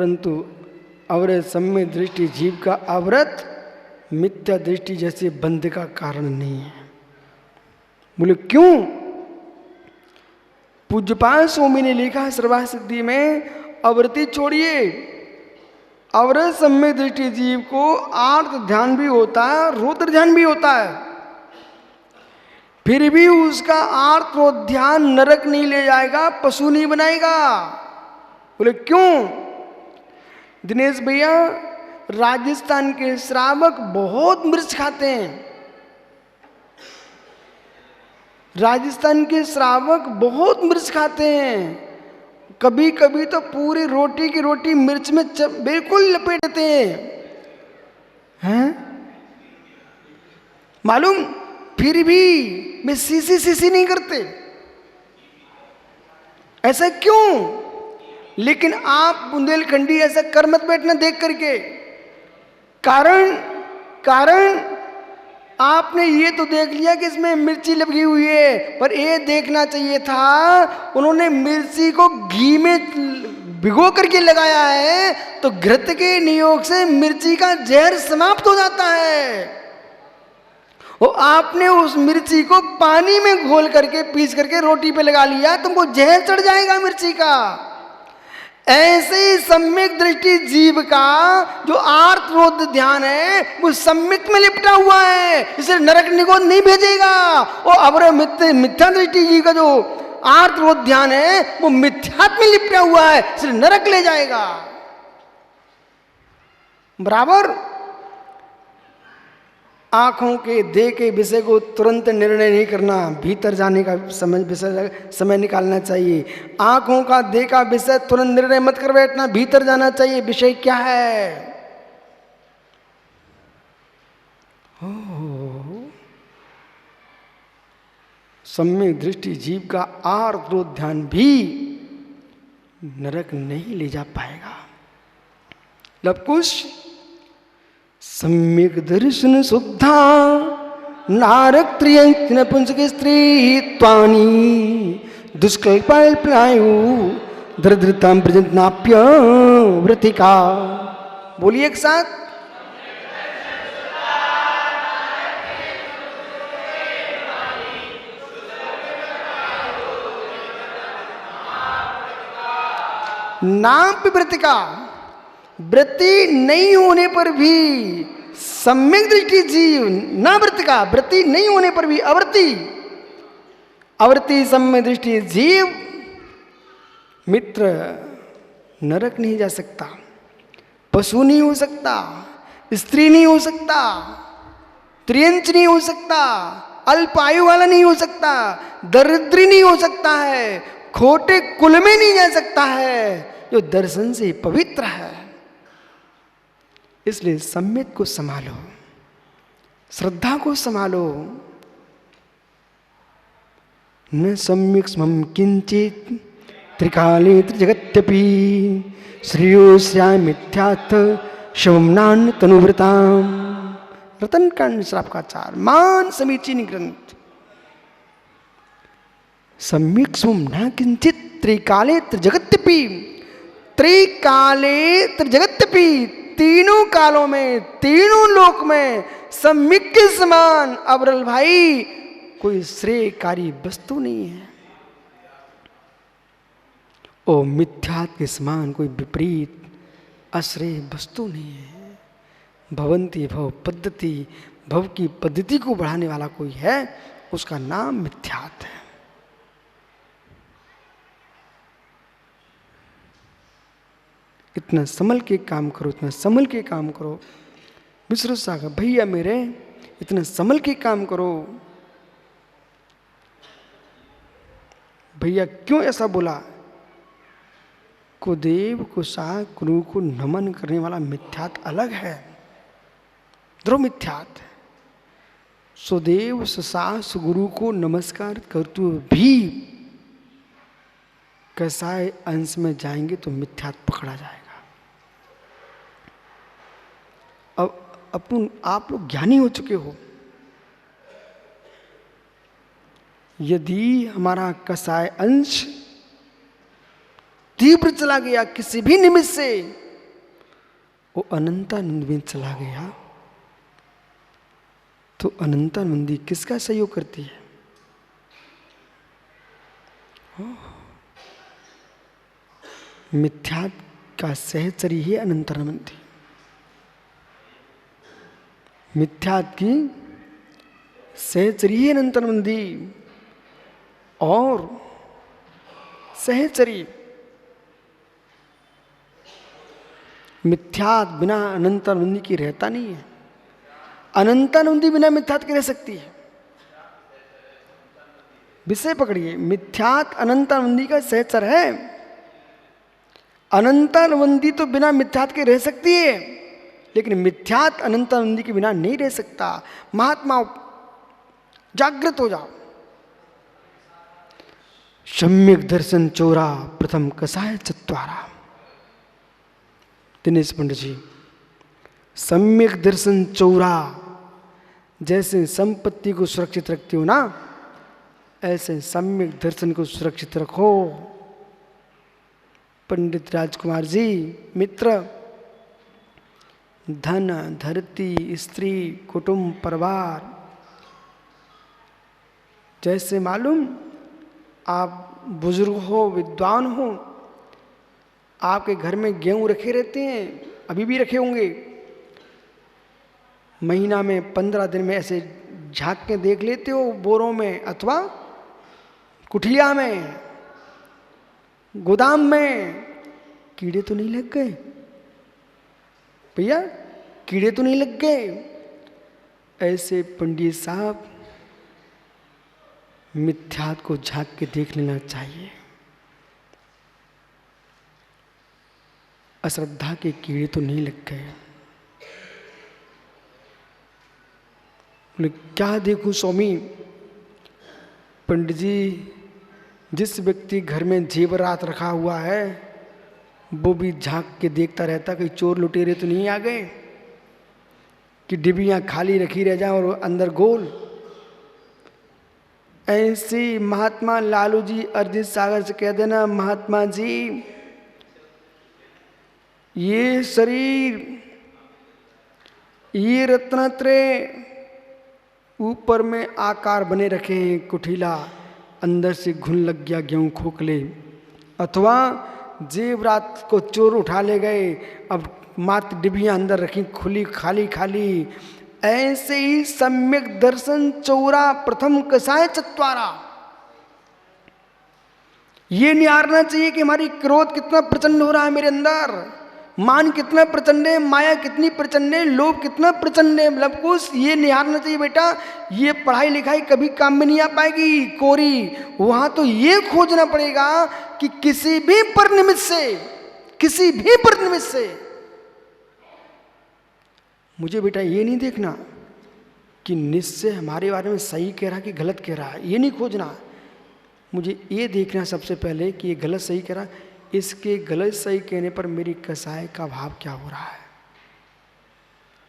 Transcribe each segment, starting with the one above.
परंतु अवृत सम्य दृष्टि जीव का अवृत मिथ्या दृष्टि जैसे बंध का कारण नहीं है। बोले क्यों? पूज्यपाल स्वामी ने लिखा है सर्वार्थ सिद्धि में, अवृत्ति छोड़िए, अवृत सम्य दृष्टि जीव को आर्त ध्यान भी होता है, रौद्र ध्यान भी होता है, फिर भी उसका आर्त रौद्र ध्यान नरक नहीं ले जाएगा, पशु नहीं बनाएगा। बोले क्यों? दिनेश भैया, राजस्थान के श्रावक बहुत मिर्च खाते हैं। राजस्थान के श्रावक बहुत मिर्च खाते हैं, कभी कभी तो पूरी रोटी की रोटी मिर्च में बिल्कुल लपेट देते हैं, मालूम? फिर भी वे सीसी नहीं करते। ऐसा क्यों? लेकिन आप बुंदेलखंडी ऐसा कर मत बैठना देख करके। कारण आपने ये तो देख लिया कि इसमें मिर्ची लगी हुई है, पर ये देखना चाहिए था उन्होंने मिर्ची को घी में भिगो करके लगाया है, तो घृत के नियोग से मिर्ची का जहर समाप्त हो जाता है। और आपने उस मिर्ची को पानी में घोल करके पीस करके रोटी पे लगा लिया, तुमको जहर चढ़ जाएगा मिर्ची का। ऐसे ही सम्यक दृष्टि जीव का जो आर्त रौद्र ध्यान है वो सम्यक में लिपटा हुआ है, इसे नरक निगोद नहीं भेजेगा। और अवर मिथ्या दृष्टि जीव का जो आर्त रौद्र ध्यान है वो मिथ्यात्व में लिपटा हुआ है, इसे नरक ले जाएगा। बराबर आंखों के देखे विषय को तुरंत निर्णय नहीं करना, भीतर जाने का समय निकालना चाहिए। आंखों का देखा विषय तुरंत निर्णय मत कर बैठना, भीतर जाना चाहिए, विषय क्या है। सम्यक दृष्टि जीव का आर्त रौद्र ध्यान भी नरक नहीं ले जा पाएगा। लवकुश सम्यक दर्शन शुद्धा नारक त्रियंच नपुंसक स्त्री त्वानी दुष्कल्पायु दरिद्रतां प्रजन्नाप्य व्रतिका। बोलिए एक साथ, नाप व्रतिका। वृत्ति नहीं होने पर भी सम्यक दृष्टि जीव, ना वृत्ति का, वृत्ति नहीं होने पर भी अवृत्ति सम्यक दृष्टि जीव मित्र नरक नहीं जा सकता, पशु नहीं हो सकता, स्त्री नहीं हो सकता, त्रियंच नहीं हो सकता, अल्पायु वाला नहीं हो सकता, दरिद्री नहीं हो सकता है, खोटे कुल में नहीं जा सकता है, जो दर्शन से पवित्र है। इसलिए सम्यक को संभालो, श्रद्धा को संभालो। न सम्यक स्मम किंचित त्रिकाले त्रिजगत्यपि श्रेयो स्याम मिथ्यात् शवम्नान तनुव्रताम। रतनकांड श्रावकाचार मान समीचीन ग्रंथ। सम्यक स्मम न किंचित त्रिकाले त्रिजगत्यपि, त्रिकाले त्रिजगत्यपि, तीनों कालों में तीनों लोक में सम्यक के समान अवरल भाई कोई श्रेयकारी वस्तु नहीं है, और मिथ्यात्व के समान कोई विपरीत अश्रेय वस्तु नहीं है। भवंती भव पद्धति, भव की पद्धति को बढ़ाने वाला कोई है, उसका नाम मिथ्यात्व है। इतना संभल के काम करो, इतना संभल के काम करो। विश्व सागर भैया मेरे, इतना संभल के काम करो। भैया क्यों ऐसा बोला? कुदेव कुशा गुरु को नमन करने वाला मिथ्यात्व अलग है, ध्रुव मिथ्यात्व। सुदेव सुसास गुरु को नमस्कार करते हुए भी कसाय अंश में जाएंगे तो मिथ्यात्व पकड़ा जाएगा। अब आप लोग ज्ञानी हो चुके हो, यदि हमारा कसाय अंश तीव्र चला गया किसी भी निमित्त से, वो अनंतानंद में चला गया तो अनंतानंदी किसका सहयोग करती है? मिथ्यात का सहचरी है अनंतानंदी। मिथ्यात की सहचरी है अनंतानंदी और सहचरी मिथ्यात बिना अनंतानंदी की रहता नहीं है। अनंतानंदी बिना मिथ्यात की रह सकती है। विषय पकड़िए, मिथ्यात अनंतानंदी का सहचर है। अनंतानंदी तो बिना मिथ्यात के रह सकती है, लेकिन मिथ्यात अनंतानंदी के बिना नहीं रह सकता। महात्मा जागृत हो जाओ। सम्यक दर्शन चोरा प्रथम कसाय चत्वारा। दिनेश पंडित जी, सम्यक दर्शन चोरा, जैसे संपत्ति को सुरक्षित रखते हो ना, ऐसे सम्यक दर्शन को सुरक्षित रखो। पंडित राजकुमार जी, मित्र, धन, धरती, स्त्री, कुटुंब, परिवार, जैसे मालूम आप बुजुर्ग हो, विद्वान हो, आपके घर में गेहूं रखे रहते हैं, अभी भी रखे होंगे। महीना में 15 दिन में ऐसे झांक के देख लेते हो बोरों में अथवा कुठिया में, गोदाम में। कीड़े तो नहीं लग गए भैया? कीड़े तो नहीं लग गए? ऐसे पंडित साहब मिथ्यात को झांक के देख लेना चाहिए। अश्रद्धा के कीड़े तो नहीं लग गए। बोले क्या देखूं स्वामी? पंडित जी, जिस व्यक्ति घर में जेवरात रखा हुआ है वो भी झांक के देखता रहता कहीं चोर लुटेरे तो नहीं आ गए, कि डिबियाँ खाली रखी रह जाए और अंदर गोल। ऐसे महात्मा लालू जी अरिजीत सागर से कह देना, महात्मा जी ये शरीर, ये रत्नत्रय ऊपर में आकार बने रखे हैं कुठीला, अंदर से घुन लग गया गेहूं खोखले, अथवा जेवरात को चोर उठा ले गए, अब मात्र डिबियाँ अंदर रखी खुली खाली खाली। ऐसे ही सम्यक दर्शन चौरा प्रथम कसाय चत्वारा। ये निहारना चाहिए कि हमारी क्रोध कितना प्रचंड हो रहा है मेरे अंदर, मान कितना प्रचंड है, माया कितनी प्रचंड है, लोभ कितना प्रचंड है, मतलब कुछ ये निहारना चाहिए। बेटा ये पढ़ाई लिखाई कभी काम में नहीं आ पाएगी कोरी, वहां तो ये खोजना पड़ेगा कि किसी भी परनिमित्त से, किसी भी परनिमित्त से मुझे बेटा ये नहीं देखना कि निश्चय हमारे बारे में सही कह रहा कि गलत कह रहा है, ये नहीं खोजना। मुझे ये देखना सबसे पहले कि ये गलत सही कह रहा, इसके गलत सही कहने पर मेरी कसाय का भाव क्या हो रहा है।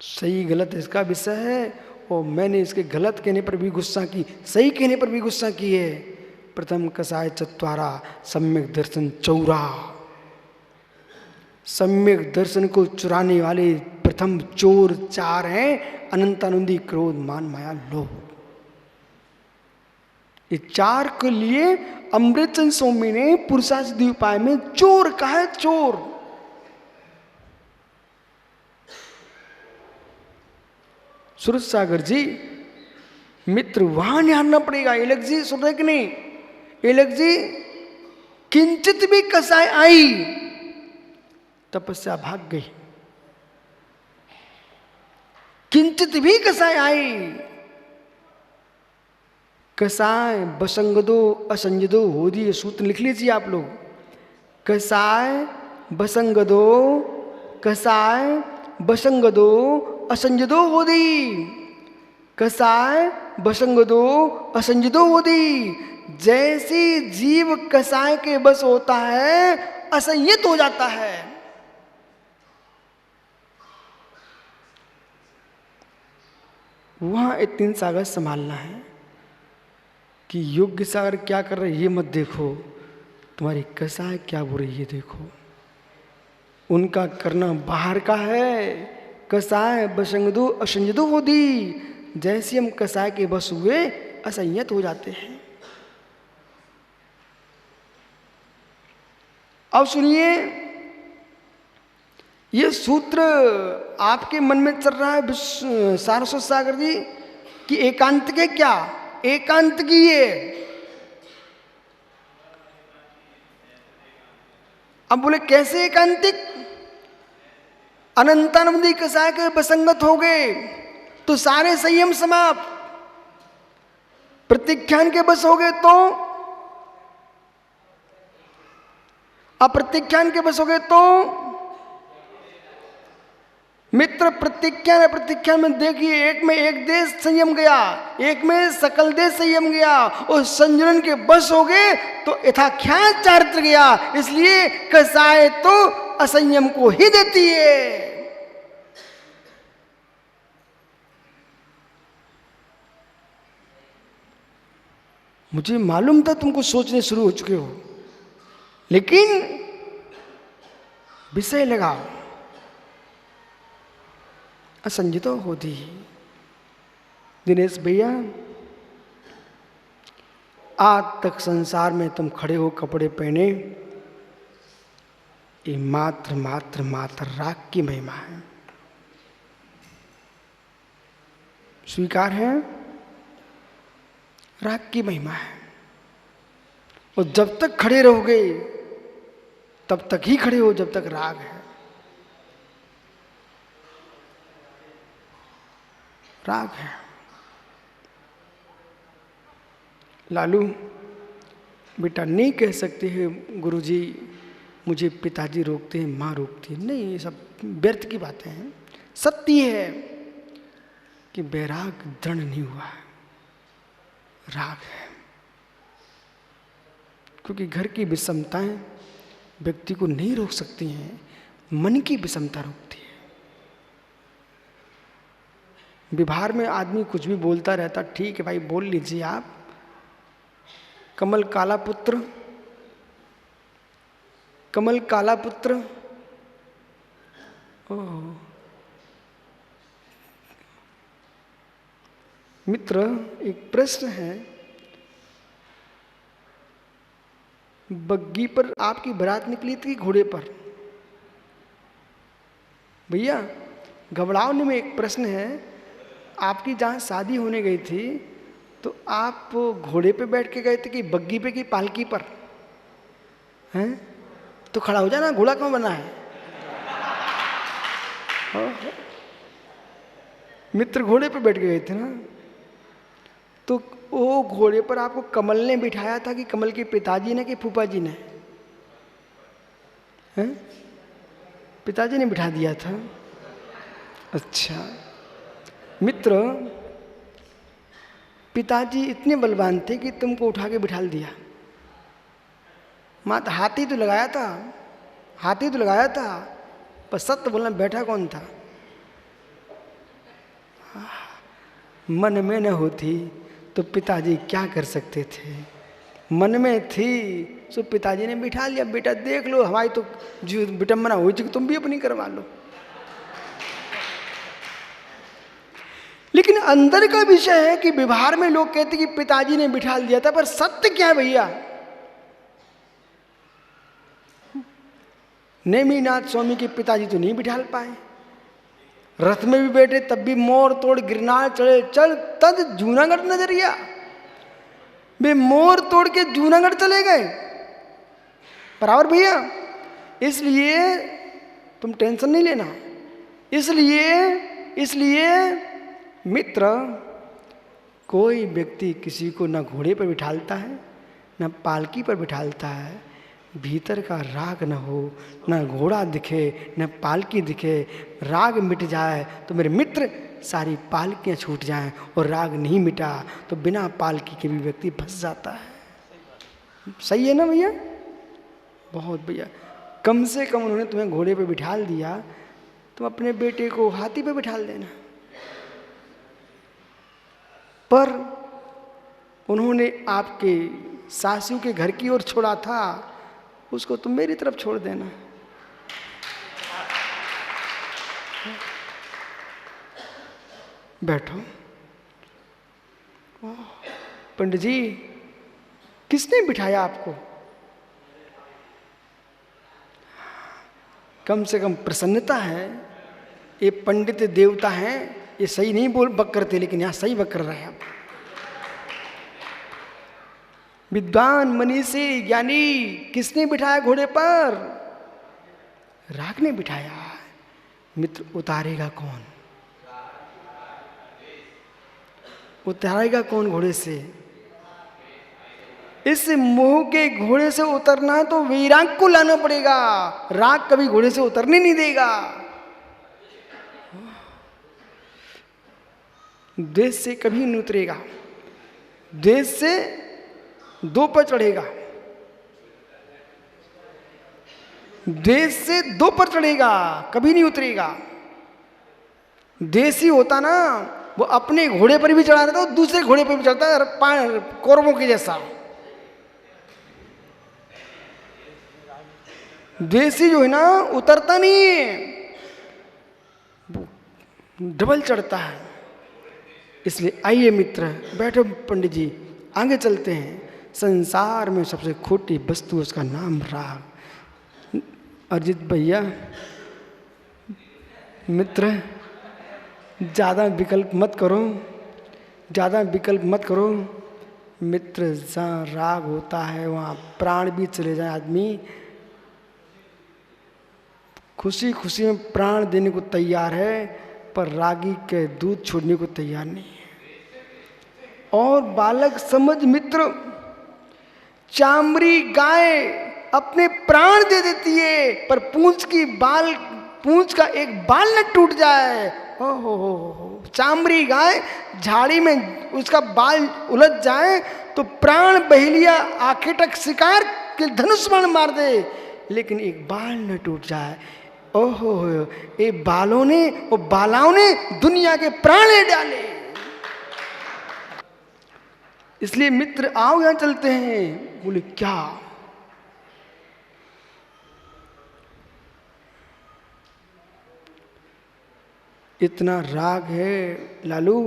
सही गलत इसका विषय है और मैंने इसके गलत कहने पर भी गुस्सा की, सही कहने पर भी गुस्सा की है। प्रथम कसाय चत्वारा सम्यक दर्शन चौरा। सम्यक दर्शन को चुराने वाले प्रथम चोर 4 हैं, अनंतानंदी, क्रोध, मान, माया, लोभ। ये 4 के लिए अमृतचंद स्वामी ने पुरुषासिद्धि उपाय में चोर कहा है, चोर। सूरज सागर जी, मित्र वहां निहारना पड़ेगा। एलक जी सुन रहे कि नहीं? एलक जी, किंचित भी कसाय आई तपस्या भाग गई, किंचित भी कसाय आई। कसाय बसंगदो असंजदो होदी, ये सूत्र लिख लीजिए आप लोग। कसाय बसंगदो, कसाय बसंगदो असंजदो होदी, कसाय बसंगदो असंजदो होदी। जैसी जीव कसाय के बस होता है असंयत हो जाता है। वहां इतनी सागर संभालना है कि योग्य सागर क्या कर रहे ये मत देखो, तुम्हारी कसाय क्या बोल रही है देखो। उनका करना बाहर का है। कसाय बसंगदो असंजदो होदी, जैसे हम कसाय के बस हुए असंयत हो जाते हैं। अब सुनिए, ये सूत्र आपके मन में चल रहा है सारस्वत सागर जी कि एकांत के क्या, एकांत की ये। अब बोले कैसे एकांतिक? अनंतानंदी कसाय के बसंगत हो गए तो सारे संयम समाप्त, प्रत्याख्यान के बस हो गए तो, अप्रत्याख्यान के बस हो गए तो, मित्र प्रत्याख्यान प्रत्याख्यान में देखिए, एक में एक देश संयम गया, एक में सकल देश संयम गया, और संयमन के बस हो गए तो यथाख्यान चारित्र गया। इसलिए कसाय तो असंयम को ही देती है। मुझे मालूम था तुमको सोचने शुरू हो चुके हो, लेकिन विषय लगाओ। असंजतो होती। दिनेश भैया, आज तक संसार में तुम खड़े हो कपड़े पहने, ये मात्र मात्र मात्र राग की महिमा है। स्वीकार है? राग की महिमा है। और जब तक खड़े रहोगे तब तक ही खड़े हो जब तक राग है। राग है। लालू बेटा नहीं कह सकते हैं गुरुजी मुझे पिताजी रोकते हैं, माँ रोकती है, नहीं, ये सब व्यर्थ की बातें हैं। सत्य है कि बैराग दृढ़ नहीं हुआ है, राग है। क्योंकि घर की विषमताएं व्यक्ति को नहीं रोक सकती हैं, मन की विषमता रोकती है। व्यवहार में आदमी कुछ भी बोलता रहता, ठीक है भाई बोल लीजिए आप। कमल काला पुत्र, कमल काला पुत्र, ओह मित्र, एक प्रश्न है। बग्गी पर आपकी बारात निकली थी घोड़े पर? भैया घबरावने में एक प्रश्न है। आपकी जहाँ शादी होने गई थी तो आप घोड़े पे बैठ के गए थे कि बग्गी पे कि पालकी पर? हैं तो खड़ा हो जाना, घोड़ा क्यों बना है? मित्र घोड़े पे बैठ के गए थे ना, तो वो घोड़े पर आपको कमल ने बिठाया था कि कमल के पिताजी ने कि फूफा जी ने? हैं? पिताजी ने बिठा दिया था। अच्छा मित्र, पिताजी इतने बलवान थे कि तुमको उठा के बिठा दिया। मात हाथी तो लगाया था, हाथी तो लगाया था, पर सत्य बोलना बैठा कौन था? मन में न होती तो पिताजी क्या कर सकते थे? मन में थी सो पिताजी ने बिठा लिया। बेटा देख लो, हमारी तो जो विटम्बना हुई थी तुम भी अपनी करवा लो। लेकिन अंदर का विषय है कि व्यवहार में लोग कहते कि पिताजी ने बिठा दिया था, पर सत्य क्या है भैया? नेमिनाथ स्वामी के पिताजी तो नहीं बिठा पाए, रथ में भी बैठे तब भी मोर तोड़ गिरनार चढ़े चल तद जूनागढ़ नजरिया। वे मोर तोड़ के जूनागढ़ चले गए, बराबर भैया। इसलिए तुम टेंशन नहीं लेना। इसलिए मित्र, कोई व्यक्ति किसी को न घोड़े पर बिठालता है न पालकी पर बिठालता है। भीतर का राग न हो, न घोड़ा दिखे न पालकी दिखे, राग मिट जाए तो मेरे मित्र सारी पालकियाँ छूट जाएं, और राग नहीं मिटा तो बिना पालकी के भी व्यक्ति फंस जाता है। सही है ना भैया? बहुत भैया। कम से कम उन्होंने तुम्हें घोड़े पे बिठाल दिया, तुम अपने बेटे को हाथी पे बिठाल देना। पर उन्होंने आपके सासू के घर की ओर छोड़ा था, उसको तुम मेरी तरफ छोड़ देना। बैठो। पंडित जी, किसने बिठाया आपको? कम से कम प्रसन्नता है। ये पंडित देवता हैं, ये सही नहीं बोल बक करते, लेकिन यहाँ सही बक कर रहे हैं। विद्वान, मनीषी, ज्ञानी, किसने बिठाया घोड़े पर? राग ने बिठाया। मित्र, उतारेगा कौन? उतारेगा कौन घोड़े से? इस मोह के घोड़े से उतरना है तो वैराग को लाना पड़ेगा। राग कभी घोड़े से उतरने नहीं देगा। द्वेष से कभी नहीं उतरेगा। द्वेष से 2 पर चढ़ेगा। द्वेष से 2 पर चढ़ेगा, कभी नहीं उतरेगा। देसी होता ना, वो अपने घोड़े पर भी चढ़ा रहता है, दूसरे घोड़े पर भी चढ़ता है, कौरवों के जैसा। देसी जो है ना, उतरता नहीं है, डबल चढ़ता है। इसलिए आइए मित्र, बैठो पंडित जी, आगे चलते हैं। संसार में सबसे खोटी वस्तु, उसका नाम राग। अजित भैया, मित्र, ज़्यादा विकल्प मत करो, ज़्यादा विकल्प मत करो। मित्र, जहाँ राग होता है वहाँ प्राण भी चले जाए आदमी, खुशी खुशी में प्राण देने को तैयार है, पर रागी के दूध छोड़ने को तैयार नहीं है। और बालक समझ मित्र, चामड़ी गाय अपने प्राण दे देती है, पर पूंछ का एक बाल न टूट जाए, हो, चामड़ी गाय झाड़ी में उसका बाल उलझ जाए तो प्राण बहेलिया आंखें तक शिकार के धनुष बाण मार दे, लेकिन एक बाल न टूट जाए। ओहो, ये बालाओं ने दुनिया के प्राण ले डाले। इसलिए मित्र, आओ यहां चलते हैं। बोले क्या? इतना राग है लालू,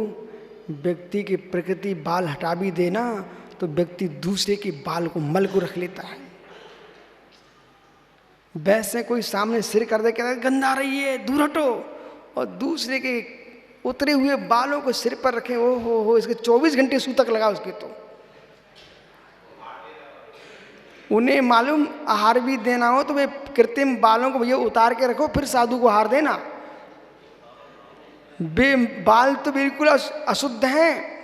व्यक्ति की प्रकृति बाल हटा भी देना तो व्यक्ति दूसरे के बाल को मल को रख लेता है। वैसे कोई सामने सिर कर दे, कहता है गंदा रही है, दूर हटो, और दूसरे के उतरे हुए बालों को सिर पर रखे। ओ हो, इसके 24 घंटे सूतक लगा उसके। तो उन्हें मालूम आहार भी देना हो तो वे कृत्रिम बालों को भैया उतार के रखो, फिर साधु को आहार देना। बे बाल तो बिल्कुल अशुद्ध हैं,